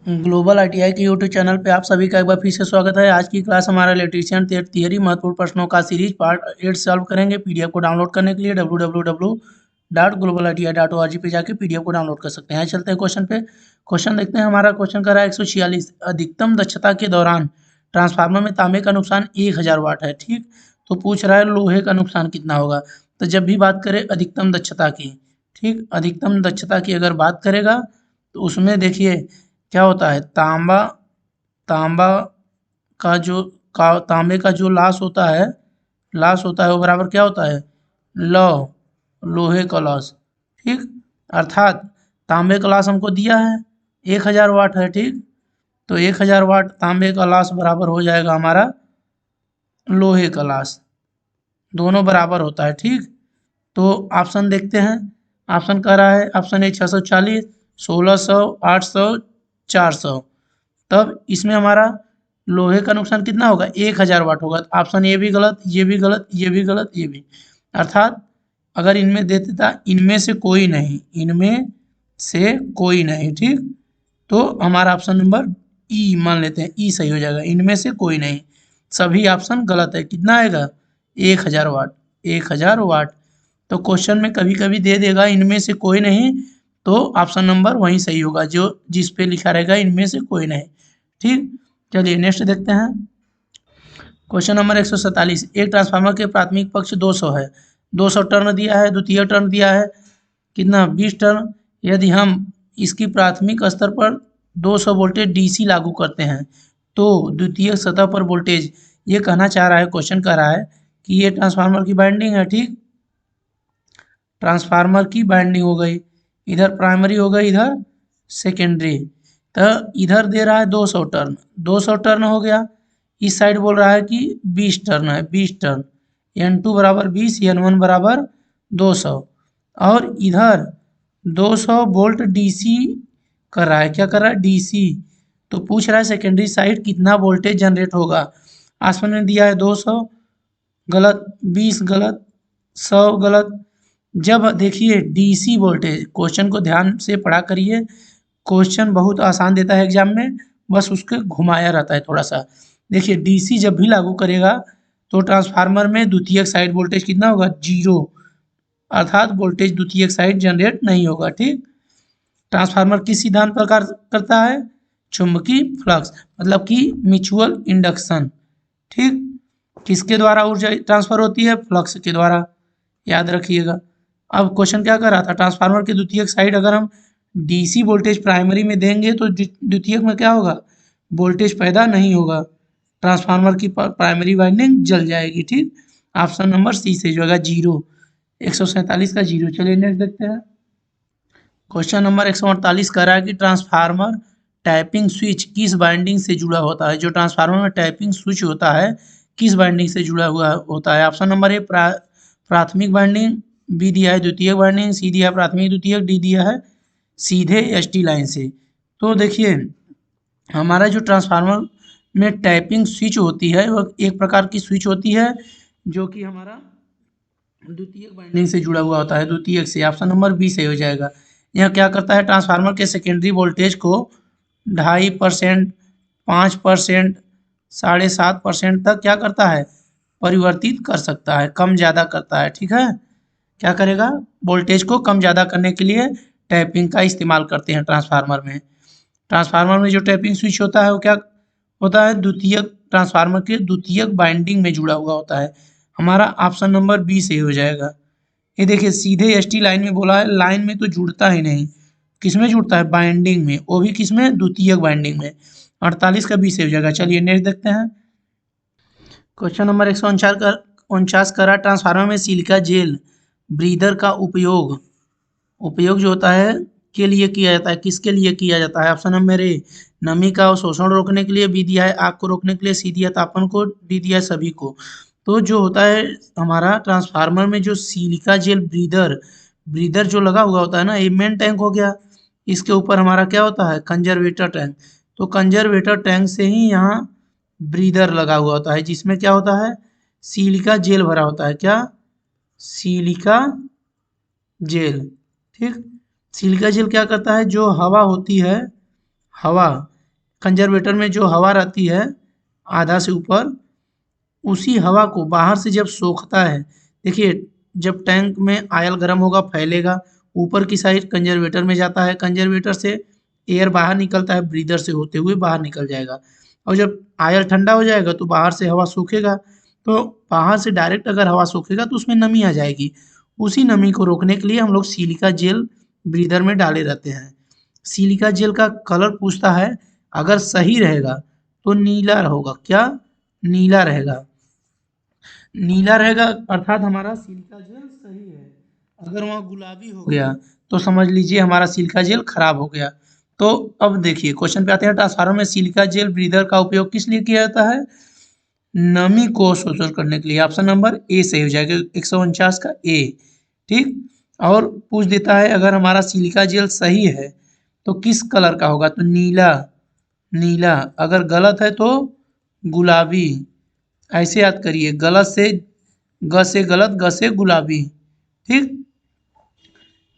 Global ITI के YouTube channel पे आप सभी का एक बार फिर से स्वागत है। आज की क्लास हमारा इलेक्ट्रीशियन थियरी महत्वपूर्ण प्रश्नों का सीरीज पार्ट 8 सॉल्व करेंगे। पीडीएफ को डाउनलोड करने के लिए www.globaliti.org पे जाके पीडीएफ को डाउनलोड कर सकते हैं। चलते हैं क्वेश्चन पे। क्वेश्चन देखते हैं। हमारा क्वेश्चन कर रहा है 146 अधिकतम दक्षता के दौरान ट्रांसफार्मर में तांबे का नुकसान 1000 वाट है। ठीक, तो पूछ रहा है लोहे का नुकसान कितना होगा। तो जब भी बात करें अधिकतम दक्षता की, ठीक, अधिकतम दक्षता की अगर बात करेगा तो उसमें देखिए क्या होता है। तांबा तांबा का जो तांबे का जो लॉस होता है वो बराबर क्या होता है, लौ लोहे का लॉस। ठीक, अर्थात तांबे का लॉस हमको दिया है 1000 वाट है। ठीक, तो 1000 वाट तांबे का लॉस बराबर हो जाएगा हमारा लोहे का लॉस, दोनों बराबर होता है। ठीक, तो ऑप्शन देखते हैं। ऑप्शन कह रहा है ऑप्शन ए 640, 1600, 800, 400। तब इसमें हमारा लोहे का नुकसान कितना होगा, 1000 वाट होगा। ऑप्शन ए भी गलत, ये भी गलत, ये भी गलत, ये भी। अर्थात अगर इनमें दे देता इनमें से कोई नहीं, इनमें से कोई नहीं, ठीक, तो हमारा ऑप्शन नंबर ई मान लेते हैं, ई सही हो जाएगा। इनमें से कोई नहीं, सभी ऑप्शन गलत है। कितना आएगा, 1000 वाट, 1000 वाट। तो क्वेश्चन में कभी कभी दे देगा इनमें से कोई नहीं, तो ऑप्शन नंबर वहीं सही होगा, जो जिस पे लिखा रहेगा इनमें से कोई नहीं। ठीक, चलिए नेक्स्ट देखते हैं। क्वेश्चन नंबर 147, एक ट्रांसफार्मर के प्राथमिक पक्ष 200 है, 200 टर्न दिया है, द्वितीय टर्न दिया है कितना, 20 टर्न। यदि हम इसकी प्राथमिक स्तर पर 200 वोल्टेज डीसी लागू करते हैं तो द्वितीय सतह पर वोल्टेज, ये कहना चाह रहा है, क्वेश्चन कह रहा है कि ये ट्रांसफार्मर की वाइंडिंग है। ठीक, ट्रांसफार्मर की वाइंडिंग हो गई, इधर प्राइमरी हो गई, इधर सेकेंडरी। तो इधर दे रहा है 200 टर्न, 200 टर्न हो गया। इस साइड बोल रहा है कि 20 टर्न है, 20 टर्न, N2 बराबर 20, N1 बराबर 200। और इधर 200 वोल्ट डीसी कर रहा है, क्या कर रहा है, डीसी। तो पूछ रहा है सेकेंडरी साइड कितना वोल्टेज जनरेट होगा। आसमान में दिया है 200 गलत, 20 गलत, 100 गलत। जब देखिए डीसी वोल्टेज, क्वेश्चन को ध्यान से पढ़ा करिए, क्वेश्चन बहुत आसान देता है एग्जाम में, बस उसके घुमाया रहता है थोड़ा सा। देखिए डीसी जब भी लागू करेगा तो ट्रांसफार्मर में द्वितीयक साइड वोल्टेज कितना होगा, जीरो, अर्थात वोल्टेज द्वितीयक साइड जनरेट नहीं होगा। ठीक, ट्रांसफार्मर किस सिद्धांत पर कार्य करता है, चुंबकीय फ्लक्स, मतलब कि म्यूचुअल इंडक्शन। ठीक, किसके द्वारा ऊर्जा ट्रांसफर होती है, फ्लक्स के द्वारा, याद रखिएगा। अब क्वेश्चन क्या कर रहा था, ट्रांसफार्मर के द्वितीयक साइड अगर हम डीसी वोल्टेज प्राइमरी में देंगे तो द्वितीयक में क्या होगा, वोल्टेज पैदा नहीं होगा, ट्रांसफार्मर की प्राइमरी वाइंडिंग जल जाएगी। ठीक, ऑप्शन नंबर सी से जो होगा जीरो, 147 का जीरो। चलिए नेक्स्ट देखते हैं। क्वेश्चन नंबर 148 कह रहा है कि ट्रांसफार्मर टैपिंग स्विच किस वाइंडिंग से जुड़ा होता है। जो ट्रांसफार्मर में टैपिंग स्विच होता है किस वाइंडिंग से जुड़ा हुआ होता है। ऑप्शन नंबर ए प्राथमिक वाइंडिंग, बी दिया है द्वितीयक वाइंडिंग, सी दिया है प्राथमिक द्वितीयक, डी दिया है सीधे एसटी लाइन से। तो देखिए हमारा जो ट्रांसफार्मर में टैपिंग स्विच होती है वह एक प्रकार की स्विच होती है जो कि हमारा द्वितीयक वाइंडिंग से जुड़ा हुआ होता है, द्वितीयक से। ऑप्शन नंबर बी सही हो जाएगा। यह क्या करता है, ट्रांसफार्मर के सेकेंडरी वोल्टेज को 2.5%, 5%, 7.5% तक क्या करता है, परिवर्तित कर सकता है, कम ज़्यादा करता है। ठीक है, क्या करेगा, वोल्टेज को कम ज़्यादा करने के लिए टैपिंग का इस्तेमाल करते हैं ट्रांसफार्मर में। ट्रांसफार्मर में जो टैपिंग स्विच होता है वो क्या होता है, द्वितीयक, ट्रांसफार्मर के द्वितीयक बाइंडिंग में जुड़ा हुआ होता है। हमारा ऑप्शन नंबर बी सही हो जाएगा। ये देखिए सीधे एसटी लाइन में बोला है, लाइन में तो जुड़ता ही नहीं, किसमें जुड़ता है, बाइंडिंग में, वो भी किसमें, द्वितीयक बाइंडिंग में। 48 का बी सही हो जाएगा। चलिए नेक्स्ट देखते हैं। क्वेश्चन नंबर 149 करा, ट्रांसफार्मर में सिलिका जेल ब्रीदर का उपयोग जो होता है के लिए किया जाता है, किसके लिए किया जाता है। ऑप्शन नंबर ए नमी का शोषण रोकने के लिए, बी दिया है आग को रोकने के लिए, सी दिया तापमान को, डी दिया है सभी को। तो जो होता है हमारा ट्रांसफार्मर में जो सिलिका जेल ब्रीदर जो लगा हुआ होता है ना, ये मेन टैंक हो गया, इसके ऊपर हमारा क्या होता है, कंजर्वेटर टैंक। तो कंजर्वेटर टैंक से ही यहाँ ब्रीदर लगा हुआ होता है जिसमें क्या होता है, सिलिका जेल भरा होता है, क्या, सिलिका जेल। ठीक, सिलिका जेल क्या करता है, जो हवा होती है, हवा कंजर्वेटर में जो हवा रहती है आधा से ऊपर, उसी हवा को बाहर से जब सोखता है, देखिए जब टैंक में आयल गर्म होगा फैलेगा, ऊपर की साइड कंजर्वेटर में जाता है, कंजर्वेटर से एयर बाहर निकलता है, ब्रीदर से होते हुए बाहर निकल जाएगा, और जब आयल ठंडा हो जाएगा तो बाहर से हवा सूखेगा, तो बाहर से डायरेक्ट अगर हवा सूखेगा तो उसमें नमी आ जाएगी। उसी नमी को रोकने के लिए हम लोग सिलिका जेल ब्रीदर में डाले रहते हैं। सिलिका जेल का कलर पूछता है, अगर सही रहेगा तो नीला होगा, क्या नीला रहेगा, नीला रहेगा अर्थात हमारा सिलिका जेल सही है। अगर वहाँ गुलाबी हो गया तो समझ लीजिए हमारा सिलिका जेल खराब हो गया। तो अब देखिए क्वेश्चन पे आते हैं, ट्रांसफार्मर में सिलिका जेल ब्रीदर का उपयोग किस लिए किया जाता है? नमी को शोषण करने के लिए। ऑप्शन नंबर ए सही हो जाएगा, 149 का ए। ठीक, और पूछ देता है अगर हमारा सिलिका जेल सही है तो किस कलर का होगा? तो नीला, नीला। अगर गलत है तो गुलाबी। ऐसे याद करिए, गलत से ग से गलत, ग से गुलाबी। ठीक,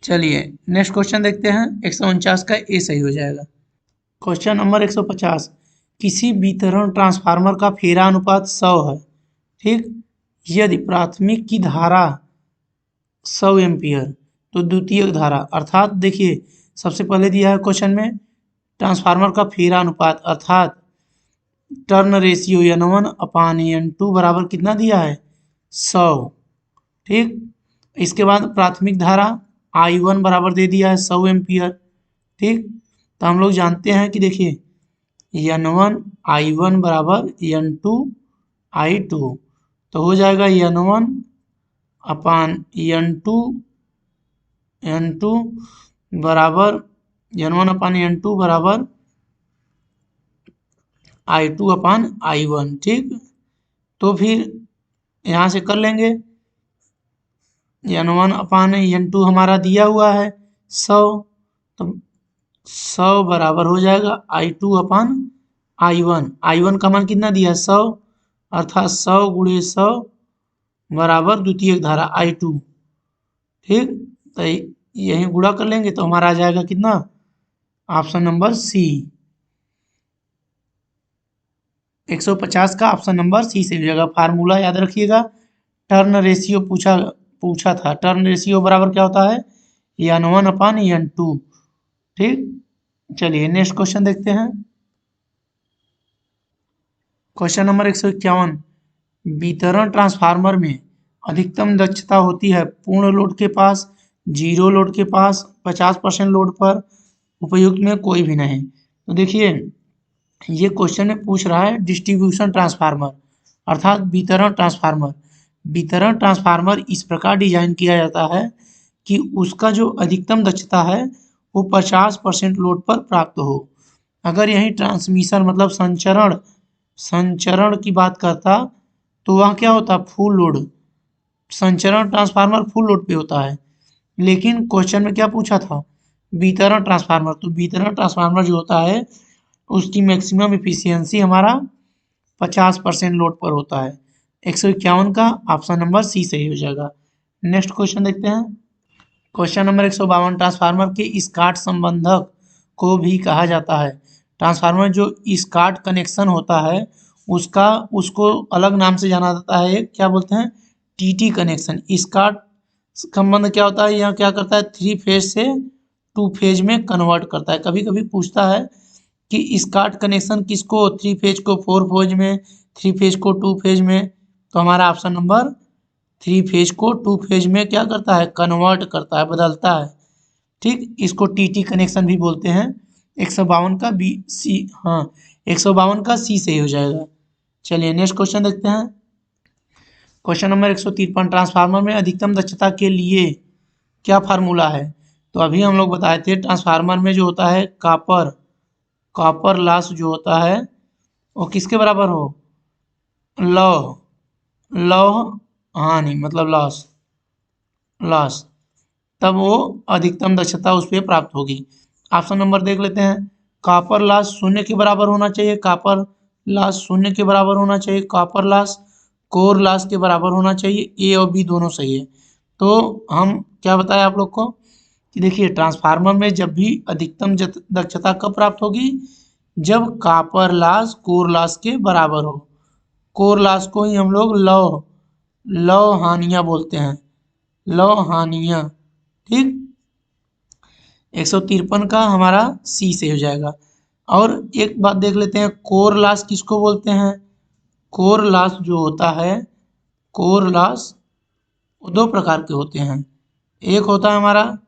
चलिए नेक्स्ट क्वेश्चन देखते हैं, 149 का ए सही हो जाएगा। क्वेश्चन नंबर 150, किसी वितरण ट्रांसफार्मर का फेरा अनुपात 100 है। ठीक, यदि प्राथमिक की धारा 100 एम्पियर तो द्वितीयक धारा, अर्थात देखिए सबसे पहले दिया है क्वेश्चन में ट्रांसफार्मर का फेरा अनुपात अर्थात टर्न रेशियो N1/N2 बराबर कितना दिया है? 100। ठीक, इसके बाद प्राथमिक धारा I1 बराबर दे दिया है 100 एम्पियर। ठीक, तो हम लोग जानते हैं कि देखिए N1 I1 बराबर N2 I2, तो हो जाएगा N1/N2 N2 बराबर N1/N2 बराबर I2/I1। ठीक, तो फिर यहाँ से कर लेंगे, N1/N2 हमारा दिया हुआ है 100, तो 100 बराबर हो जाएगा I2/I1। I1 का मान कितना दिया है? 100, अर्थात 100 गुणे 100 बराबर द्वितीयक धारा I2। ठीक, तो यही गुणा कर लेंगे तो हमारा आ जाएगा कितना? Option number C. 150 का ऑप्शन नंबर सी से हो जाएगा। फार्मूला याद रखिएगा, टर्न रेशियो पूछा था, टर्न रेशियो बराबर क्या होता है? N1/N2। ठीक, चलिए नेक्स्ट क्वेश्चन देखते हैं। क्वेश्चन नंबर 151, वितरण ट्रांसफार्मर में अधिकतम दक्षता होती है पूर्ण लोड के पास, जीरो लोड के पास, 50% लोड पर, उपयुक्त में कोई भी नहीं। तो देखिए ये क्वेश्चन में पूछ रहा है डिस्ट्रीब्यूशन ट्रांसफार्मर अर्थात वितरण ट्रांसफार्मर। वितरण ट्रांसफार्मर इस प्रकार डिजाइन किया जाता है कि उसका जो अधिकतम दक्षता है वो 50% लोड पर प्राप्त हो। अगर यही ट्रांसमिशन मतलब संचरण की बात करता तो वह क्या होता? Full load. संचरण ट्रांसफार्मर फुल लोड पे होता है, लेकिन क्वेश्चन में क्या पूछा था? वितरण ट्रांसफार्मर। तो वितरण ट्रांसफार्मर जो होता है उसकी मैक्सिमम इफिशियंसी हमारा 50% लोड पर होता है। 151 का ऑप्शन नंबर सी सही हो जाएगा। नेक्स्ट क्वेश्चन देखते हैं। क्वेश्चन नंबर 152, ट्रांसफार्मर के स्काट संबंधक को भी कहा जाता है। ट्रांसफार्मर जो स्काट कनेक्शन होता है उसको अलग नाम से जाना जाता है, क्या बोलते हैं? TT connection. स्काट संबंध क्या होता है? यह क्या करता है? 3 फेज से 2 फेज में कन्वर्ट करता है। कभी कभी पूछता है कि स्काट कनेक्शन किसको? 3 फेज को 4 फेज में, 3 फेज को 2 फेज में। तो हमारा ऑप्शन नंबर 3 फेज को 2 फेज में क्या करता है? कन्वर्ट करता है, बदलता है। ठीक, इसको टीटी कनेक्शन भी बोलते हैं। 152 का बी सी, हाँ 152 का सी सही हो जाएगा। चलिए नेक्स्ट क्वेश्चन देखते हैं। क्वेश्चन नंबर 153, ट्रांसफार्मर में अधिकतम दक्षता के लिए क्या फार्मूला है? तो अभी हम लोग बताए थे ट्रांसफार्मर में जो होता है कॉपर लॉस जो होता है वो किसके बराबर हो? लौह हानि मतलब लॉस, तब वो अधिकतम दक्षता उस पर प्राप्त होगी। ऑप्शन नंबर देख लेते हैं। कॉपर लॉस 0 के बराबर होना चाहिए, कॉपर लॉस 0 के बराबर होना चाहिए, कॉपर लॉस कोर लॉस के बराबर होना चाहिए। ए और बी दोनों सही है। तो हम क्या बताएं आप लोग को कि देखिए ट्रांसफार्मर में जब भी अधिकतम दक्षता कब प्राप्त होगी? जब कॉपर लॉस कोर लॉस के बराबर हो। कोर लॉस को ही हम लोग लौ हानियां बोलते हैं, लौ हानियां। ठीक, 153 का हमारा सी से हो जाएगा। और एक बात देख लेते हैं, कोर लॉस किसको बोलते हैं। कोर लॉस जो होता है, कोर लॉस दो प्रकार के होते हैं। एक होता है हमारा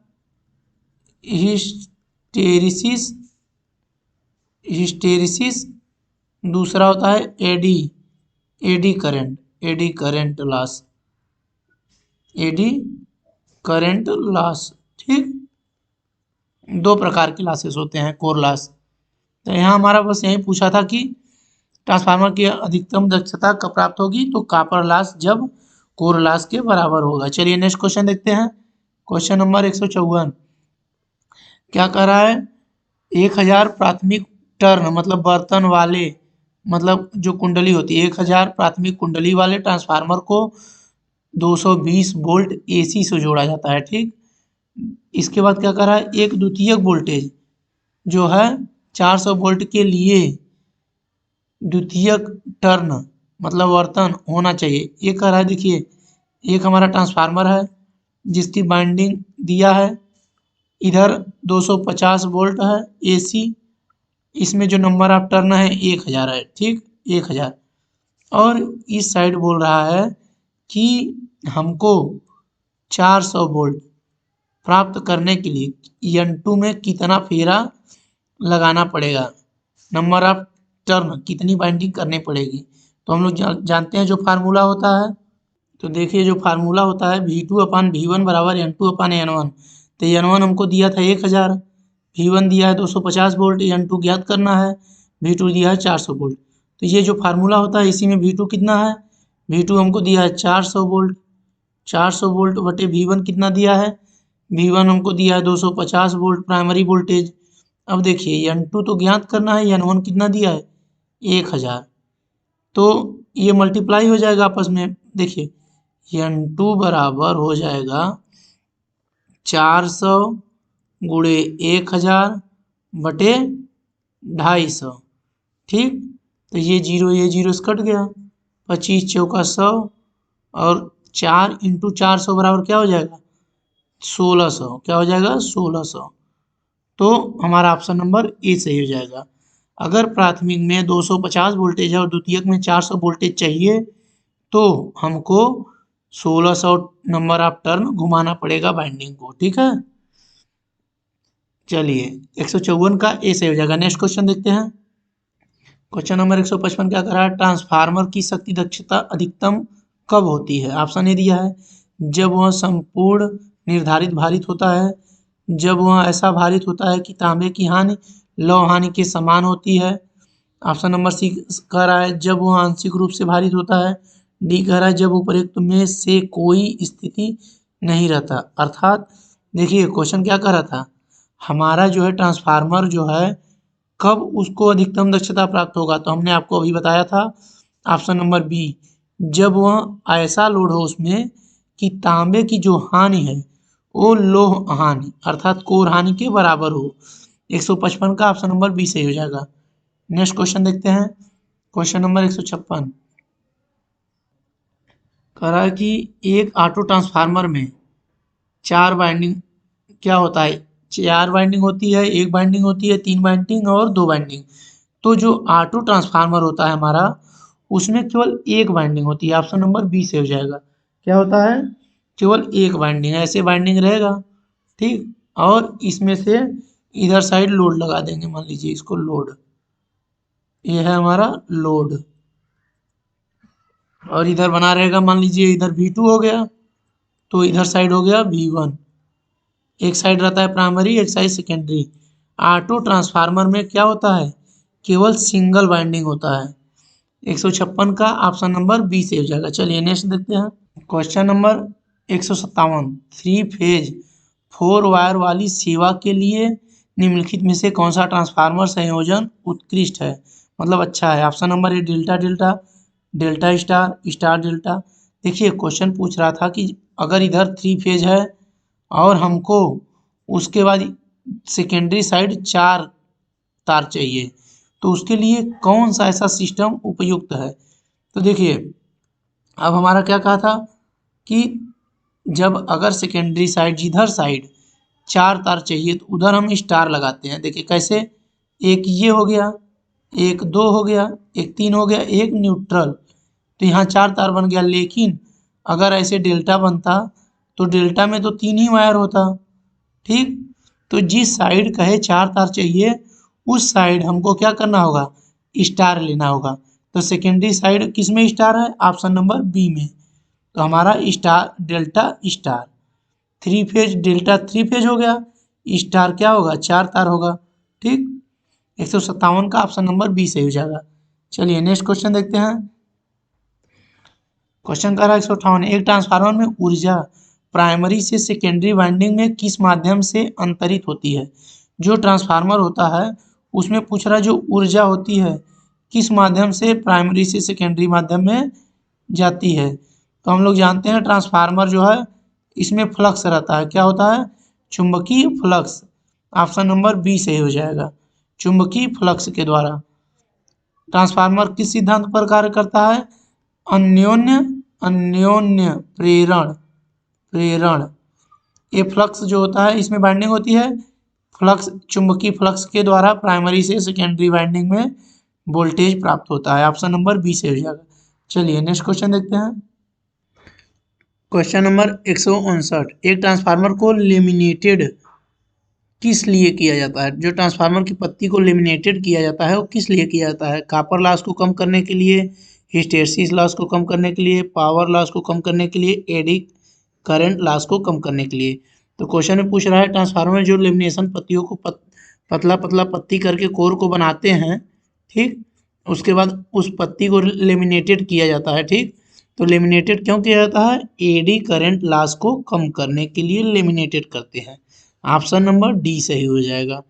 हिस्टेरिसिस, हिस्टेरिसिस, दूसरा होता है eddy current loss, eddy current loss. ठीक, दो प्रकार के लॉसेस होते हैं कोर लॉस। तो यहाँ हमारा बस यही पूछा था कि ट्रांसफार्मर की अधिकतम दक्षता कब प्राप्त होगी, तो कॉपर लॉस जब कोर लॉस के बराबर होगा। चलिए नेक्स्ट क्वेश्चन देखते हैं। क्वेश्चन नंबर 154 क्या कह रहा है, 1000 प्राथमिक टर्न मतलब बर्तन वाले, मतलब जो कुंडली होती है, 1000 प्राथमिक कुंडली वाले ट्रांसफार्मर को 220 वोल्ट एसी से जोड़ा जाता है। ठीक, इसके बाद क्या कर रहा है, एक द्वितीयक वोल्टेज जो है 400 वोल्ट के लिए द्वितीयक टर्न मतलब वर्तन होना चाहिए। ये कह रहा है, देखिए एक हमारा ट्रांसफार्मर है जिसकी बाइंडिंग दिया है, इधर 250 वोल्ट है एसी, इसमें जो नंबर ऑफ टर्न है 1000 है। ठीक, 1000। और इस साइड बोल रहा है कि हमको 400 वोल्ट प्राप्त करने के लिए N2 में कितना फेरा लगाना पड़ेगा, नंबर ऑफ टर्न कितनी बाइंडिंग करनी पड़ेगी। तो हम लोग जानते हैं जो फार्मूला होता है, तो देखिए जो फार्मूला होता है V2/V1 बराबर N2/N1। तो N1 हमको दिया था 1000, V1 दिया है 250 वोल्ट, N2 ज्ञात करना है, V2 दिया है 400 वोल्ट। तो ये जो फार्मूला होता है इसी में V2 कितना है, V2 हमको दिया है 400 वोल्ट, 400 वोल्ट बटे V1 कितना दिया है, V1 हमको दिया है 250 वोल्ट प्राइमरी वोल्टेज। अब देखिए N2 तो ज्ञात करना है, N1 कितना दिया है 1000, तो ये मल्टीप्लाई हो जाएगा आपस में। देखिए N2 बराबर हो जाएगा 400 गुणे 1000 बटे 250। ठीक, तो ये जीरो से कट गया, 25 चौका 100 और 4 इंटू 400 बराबर क्या हो जाएगा 1600, क्या हो जाएगा 1600। तो हमारा ऑप्शन नंबर ए सही हो जाएगा। अगर प्राथमिक में 250 वोल्टेज है और द्वितीयक में 400 वोल्टेज चाहिए तो हमको 1600 नंबर ऑफ टर्न घुमाना पड़ेगा बाइंडिंग को। ठीक है, चलिए 154 का ए सही हो जाएगा। नेक्स्ट क्वेश्चन देखते हैं। क्वेश्चन नंबर 155 क्या कर रहा है, ट्रांसफार्मर की शक्ति दक्षता अधिकतम कब होती है। ऑप्शन ए दिया है, जब वह संपूर्ण निर्धारित भारित होता है, जब वह ऐसा भारित होता है कि तांबे की हानि लौह हानि के समान होती है। ऑप्शन नंबर सी कह रहा है, जब वह आंशिक रूप से भारित होता है। डी कह रहा है, जब उपरोक्त में से कोई स्थिति नहीं रहता। अर्थात देखिए क्वेश्चन क्या कह रहा था, हमारा जो है ट्रांसफार्मर जो है कब उसको अधिकतम दक्षता प्राप्त होगा, तो हमने आपको अभी बताया था ऑप्शन नंबर बी, जब वह ऐसा लोड हो उसमें कि तांबे की जो हानि है वो लौह हानि अर्थात कोर हानि के बराबर हो। 155 का ऑप्शन नंबर बी सही हो जाएगा। नेक्स्ट क्वेश्चन देखते हैं। क्वेश्चन नंबर 156 कह रहा है कि एक ऑटो ट्रांसफार्मर में 4 बाइंडिंग क्या होता है, 4 बाइंडिंग होती है, 1 बाइंडिंग होती है, 3 बाइंडिंग और 2 बाइंडिंग। तो जो ऑटो ट्रांसफार्मर होता है हमारा उसमें केवल 1 बाइंडिंग होती है। ऑप्शन नंबर बी से हो जाएगा। क्या होता है, केवल 1 बाइंडिंग, ऐसे बाइंडिंग रहेगा। ठीक, और इसमें से इधर साइड लोड लगा देंगे, मान लीजिए इसको लोड, ये है हमारा लोड, और इधर बना रहेगा, मान लीजिए इधर V2 हो गया तो इधर साइड हो गया V1। एक साइड रहता है प्राइमरी, एक साइड सेकेंडरी। ऑटो ट्रांसफार्मर में क्या होता है, केवल सिंगल बाइंडिंग होता है। 156 का ऑप्शन नंबर बी से हो जाएगा। चलिए नेक्स्ट देखते हैं। क्वेश्चन नंबर 157 3 फेज 4 वायर वाली सेवा के लिए निम्नलिखित में से कौन सा ट्रांसफार्मर संयोजन उत्कृष्ट है, मतलब अच्छा है। Option number A delta delta, delta star, star delta. देखिए क्वेश्चन पूछ रहा था कि अगर इधर 3 फेज है और हमको उसके बाद सेकेंडरी साइड 4 तार चाहिए तो उसके लिए कौन सा ऐसा सिस्टम उपयुक्त है। तो देखिए अब हमारा क्या कहा था कि जब अगर सेकेंडरी साइड जिधर साइड 4 तार चाहिए तो उधर हम स्टार लगाते हैं। देखिए कैसे, एक ये हो गया, एक 2 हो गया, एक 3 हो गया, एक न्यूट्रल, तो यहाँ 4 तार बन गया। लेकिन अगर ऐसे डेल्टा बनता तो डेल्टा में तो 3 ही वायर होता, ठीक। तो जिस साइड कहे 4 तार चाहिए उस साइड हमको क्या करना होगा, स्टार लेना होगा। तो सेकेंडरी साइड किस में स्टार है, ऑप्शन नंबर बी में। तो हमारा star delta star, 3 phase delta 3 phase हो गया, स्टार क्या होगा 4 तार होगा, ठीक। 157 का ऑप्शन नंबर बी सही हो जाएगा। चलिए नेक्स्ट क्वेश्चन देखते हैं। क्वेश्चन कर रहा है 158, एक ट्रांसफार्मर में ऊर्जा प्राइमरी से सेकेंडरी वाइंडिंग में किस माध्यम से अंतरित होती है। जो ट्रांसफार्मर होता है उसमें पूछ रहा है जो ऊर्जा होती है किस माध्यम से प्राइमरी से सेकेंडरी माध्यम में जाती है। तो हम लोग जानते हैं ट्रांसफार्मर जो है इसमें फ्लक्स रहता है, क्या होता है, चुंबकीय फ्लक्स। ऑप्शन नंबर बी सही हो जाएगा, चुंबकीय फ्लक्स के द्वारा। ट्रांसफार्मर किस सिद्धांत पर कार्य करता है, अन्योन्य अन्योन्य प्रेरण प्रेरण। ये फ्लक्स जो होता है इसमें बाइंडिंग होती है, फ्लक्स चुंबकीय फ्लक्स के द्वारा प्राइमरी से सेकेंडरी वाइंडिंग में वोल्टेज प्राप्त होता है। ऑप्शन नंबर बी से हो जाएगा। चलिए नेक्स्ट क्वेश्चन देखते हैं। क्वेश्चन नंबर 159, एक ट्रांसफार्मर को लेमिनेटेड किस लिए किया जाता है। जो ट्रांसफार्मर की पत्ती को लेमिनेटेड किया जाता है वो किस लिए किया जाता है, कॉपर लॉस को कम करने के लिए, हिस्टैरिसीस लॉस को कम करने के लिए, पावर लॉस को कम करने के लिए, एडी करंट लॉस को कम करने के लिए। तो क्वेश्चन में पूछ रहा है ट्रांसफार्मर में जो लेमिनेशन पत्तियों को पतला पतला पत्ती करके कोर को बनाते हैं, ठीक, उसके बाद उस पत्ती को लेमिनेटेड किया जाता है, ठीक। तो लेमिनेटेड क्यों किया जाता है, एडी करंट लॉस को कम करने के लिए लेमिनेटेड करते हैं। ऑप्शन नंबर डी सही हो जाएगा।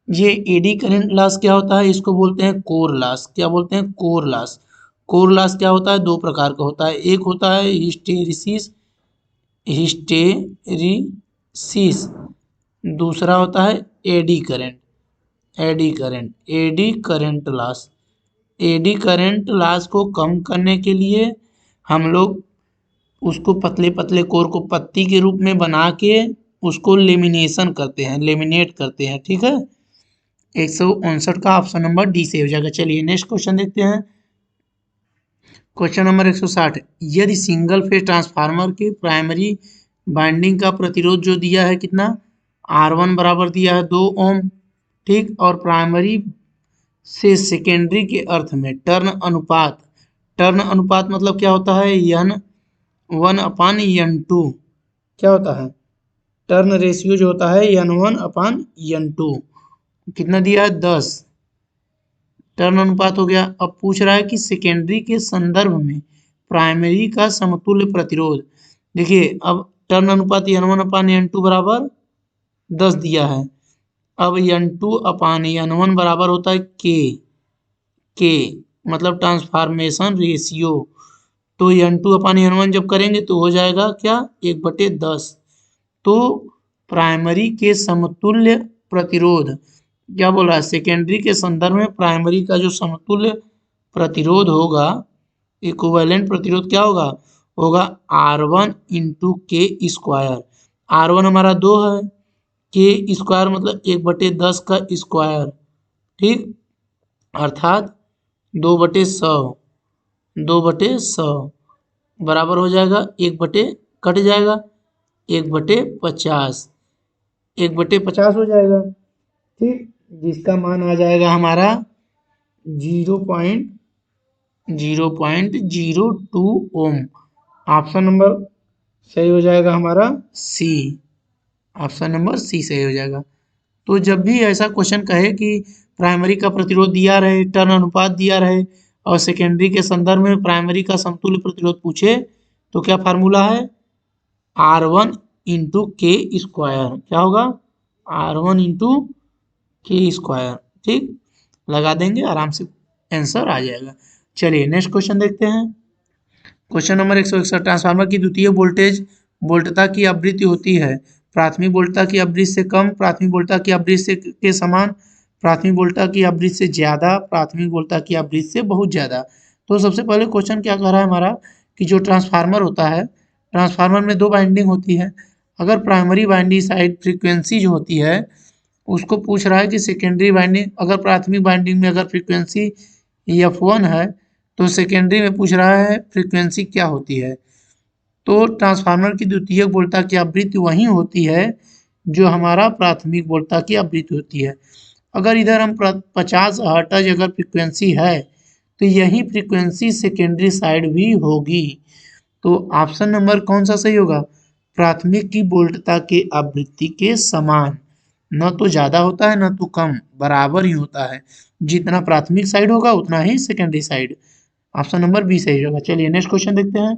ये एडी करंट लॉस क्या होता है, इसको बोलते हैं कोर लॉस। क्या बोलते हैं, कोर लॉस। कोर लॉस क्या होता है, दो प्रकार का होता है, एक होता है हिस्टेरिसिस हिस्टेरिसिस, दूसरा होता है eddy current eddy current loss. Eddy current loss को कम करने के लिए हम लोग उसको पतले पतले कोर को पत्ती के रूप में बना के उसको लेमिनेशन करते हैं, लेमिनेट करते हैं, ठीक है। 159 का ऑप्शन नंबर डी से हो जाएगा। चलिए नेक्स्ट क्वेश्चन देखते हैं। क्वेश्चन नंबर 160, यदि सिंगल फेज ट्रांसफार्मर के प्राइमरी बाइंडिंग का प्रतिरोध जो दिया है कितना, R1 बराबर दिया है 2 ओम, ठीक, और प्राइमरी से सेकेंडरी के अर्थ में टर्न अनुपात मतलब क्या होता है, N1/N2 क्या होता है, टर्न रेशियो जो होता है N1/N2 कितना दिया है 10, टर्न अनुपात हो गया। अब पूछ रहा है कि सेकेंडरी के संदर्भ में प्राइमरी का समतुल्य प्रतिरोध। देखिए अब टर्न अनुपात N1/N2 बराबर 10 दिया है। अब N2/N1 बराबर होता है के मतलब ट्रांसफॉर्मेशन रेशियो। तो N2/N1 जब करेंगे तो हो जाएगा क्या, 1/10। तो प्राइमरी के समतुल्य प्रतिरोध क्या बोल रहा है, सेकेंडरी के संदर्भ में प्राइमरी का जो समतुल्य प्रतिरोध होगा, इक्विवेलेंट प्रतिरोध क्या होगा R1 × K²। R1 हमारा 2 है, K² मतलब 1/10 का स्क्वायर, ठीक, अर्थात 2/100 बराबर हो जाएगा 1/ कट जाएगा 1/50 1/50 हो जाएगा, ठीक, जिसका मान आ जाएगा हमारा 0.02 ओम। ऑप्शन नंबर सही हो जाएगा हमारा सी, ऑप्शन नंबर सी सही हो जाएगा। तो जब भी ऐसा क्वेश्चन कहे कि प्राइमरी का प्रतिरोध दिया रहे, टर्न अनुपात दिया रहे और सेकेंडरी के संदर्भ में प्राइमरी का समतुल्य प्रतिरोध पूछे तो क्या फार्मूला है, R1 × K²। क्या होगा, R1 × K², ठीक, लगा देंगे आराम से आंसर आ जाएगा। चलिए नेक्स्ट क्वेश्चन देखते हैं। क्वेश्चन नंबर 161, ट्रांसफार्मर की द्वितीय वोल्टता की आवृत्ति होती है प्राथमिक वोल्टता की आवृत्ति से कम, प्राथमिक वोल्टता की आवृत्ति के समान, प्राथमिक वोल्टा की आवृत्ति से ज़्यादा, प्राथमिक वोल्टा की आवृत्ति से बहुत ज़्यादा। तो सबसे पहले क्वेश्चन क्या कह रहा है हमारा कि जो ट्रांसफार्मर होता है, ट्रांसफार्मर में दो वाइंडिंग होती है। अगर प्राइमरी वाइंडिंग साइड फ्रीक्वेंसी जो होती है उसको पूछ रहा है कि सेकेंडरी वाइंडिंग, अगर प्राथमिक वाइंडिंग में अगर फ्रीक्वेंसी F1 है तो सेकेंडरी में पूछ रहा है फ्रीक्वेंसी क्या होती है। तो ट्रांसफार्मर की द्वितीयक वोल्टा की आवृत्ति वही होती है जो हमारा प्राथमिक वोल्टा की आवृत्ति होती है। अगर इधर हम 50 हर्ट्ज अगर फ्रीक्वेंसी है तो यही फ्रीक्वेंसी सेकेंडरी साइड भी होगी। तो ऑप्शन नंबर कौन सा सही होगा? प्राथमिक की वोल्टता के आवृत्ति के समान, न तो ज़्यादा होता है न तो कम, बराबर ही होता है। जितना प्राथमिक साइड होगा उतना ही secondary side. Option number B सही होगा। चलिए नेक्स्ट क्वेश्चन देखते हैं।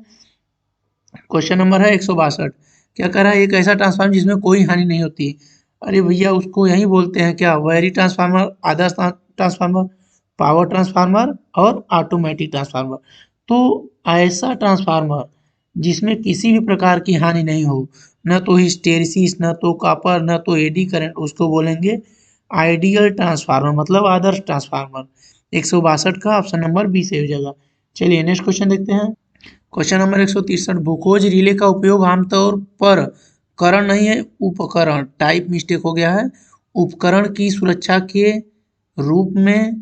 क्वेश्चन नंबर है 162। क्या कह रहा है? एक ऐसा ट्रांसफार्मर जिसमें कोई हानि नहीं होती। अरे भैया उसको यही बोलते हैं क्या? वैरी ट्रांसफार्मर, आदर्श ट्रांसफार्मर, पावर ट्रांसफार्मर और ऑटोमेटिक ट्रांसफार्मर। तो ऐसा ट्रांसफार्मर जिसमें किसी भी प्रकार की हानि नहीं हो, न तो हिस्टेरिसिस, न तो कॉपर, न तो एडी करंट, उसको बोलेंगे आइडियल ट्रांसफार्मर, मतलब आदर्श ट्रांसफार्मर। 162 का ऑप्शन नंबर बी से हो जाएगा। चलिए नेक्स्ट क्वेश्चन देखते हैं। Question number 163। भूखोज रिले का उपयोग आमतौर पर करण नहीं है उपकरण, टाइप मिस्टेक हो गया है, उपकरण की सुरक्षा के रूप में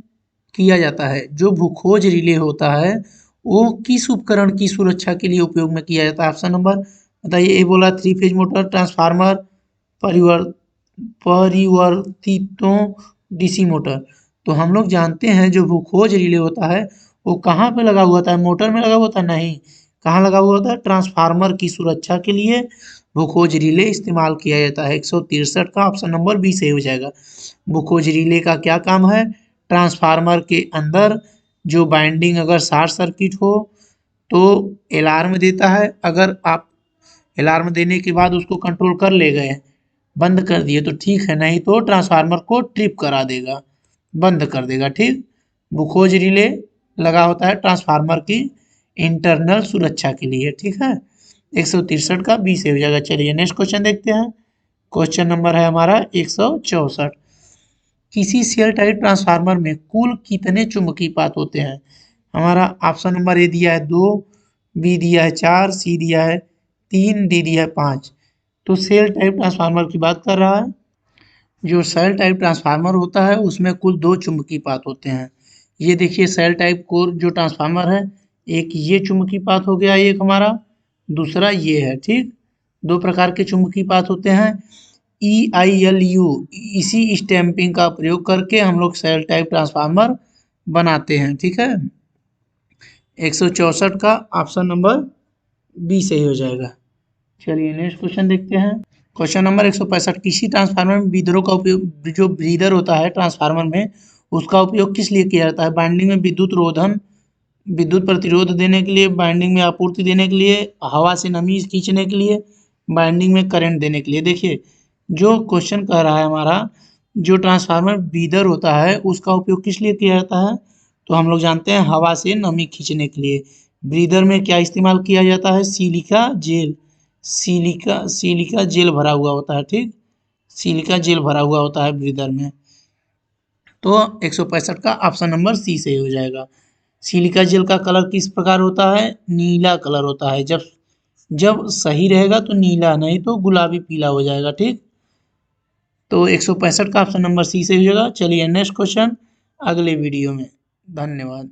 किया जाता है। जो भूखोज रिले होता है वो किस उपकरण की सुरक्षा के लिए उपयोग में किया जाता है? ऑप्शन नंबर बताइए। ए बोला 3 फेज मोटर, ट्रांसफार्मर, परिवर परिवर्तितों, डीसी मोटर। तो हम लोग जानते हैं जो भूखोज रिले होता है वो कहाँ पे लगा हुआ था? मोटर में लगा हुआ था? नहीं, कहाँ लगा हुआ था? ट्रांसफार्मर की सुरक्षा के लिए भूखोज रिले इस्तेमाल किया जाता है। 163 का ऑप्शन नंबर बी सही हो जाएगा। भूखोज रिले का क्या काम है? ट्रांसफार्मर के अंदर जो बाइंडिंग अगर शॉर्ट सर्किट हो तो अलार्म देता है। अगर आप अलार्म देने के बाद उसको कंट्रोल कर ले गए, बंद कर दिए तो ठीक है, नहीं तो ट्रांसफार्मर को ट्रिप करा देगा, बंद कर देगा। ठीक, भूखोज रिले लगा होता है ट्रांसफार्मर की इंटरनल सुरक्षा के लिए। ठीक है, 163 का बी से हो जाएगा। चलिए नेक्स्ट क्वेश्चन देखते हैं। क्वेश्चन नंबर है हमारा 164। किसी सेल टाइप ट्रांसफार्मर में कुल कितने चुंबकीय पात होते हैं? हमारा ऑप्शन नंबर ए दिया है 2, बी दिया है 4, सी दिया है 3, डी दिया है 5। तो सेल टाइप ट्रांसफार्मर की बात कर रहा है। जो सेल टाइप ट्रांसफार्मर होता है उसमें कुल 2 चुंबकीय पात होते हैं। ये देखिए सेल टाइप कोर जो ट्रांसफार्मर है, एक ये चुंबकीय पात हो गया एक हमारा, दूसरा ये है। ठीक, 2 प्रकार के चुंबकीय पात होते हैं। EILU, इसी स्टैंपिंग का प्रयोग करके हम लोग सेल टाइप ट्रांसफार्मर बनाते हैं। ठीक है, 164 का ऑप्शन नंबर बी सही हो जाएगा। चलिए नेक्स्ट क्वेश्चन देखते हैं। Question number 165। किसी ट्रांसफार्मर में ब्रीदरों का उपयोग, जो ब्रीदर होता है ट्रांसफार्मर में, उसका उपयोग किस लिए किया जाता है? बाइंडिंग में विद्युत रोधन, विद्युत प्रतिरोध देने के लिए, बाइंडिंग में आपूर्ति देने के लिए, हवा से नमी खींचने के लिए, बाइंडिंग में करंट देने के लिए। देखिए जो क्वेश्चन कह रहा है हमारा, जो ट्रांसफार्मर ब्रीदर होता है उसका उपयोग किस लिए किया जाता है? तो हम लोग जानते हैं हवा से नमी खींचने के लिए। ब्रीदर में क्या इस्तेमाल किया जाता है? सिलिका जेल, सिलिका जेल भरा हुआ होता है। ठीक, सिलिका जेल भरा हुआ होता है ब्रीदर में। तो 165 का ऑप्शन नंबर सी सही हो जाएगा। सिलिका जेल का कलर किस प्रकार होता है? नीला कलर होता है। जब जब सही रहेगा तो नीला, नहीं तो गुलाबी पीला हो जाएगा। ठीक, तो 165 का ऑप्शन नंबर सी सही हो जाएगा। चलिए नेक्स्ट क्वेश्चन अगले वीडियो में। धन्यवाद।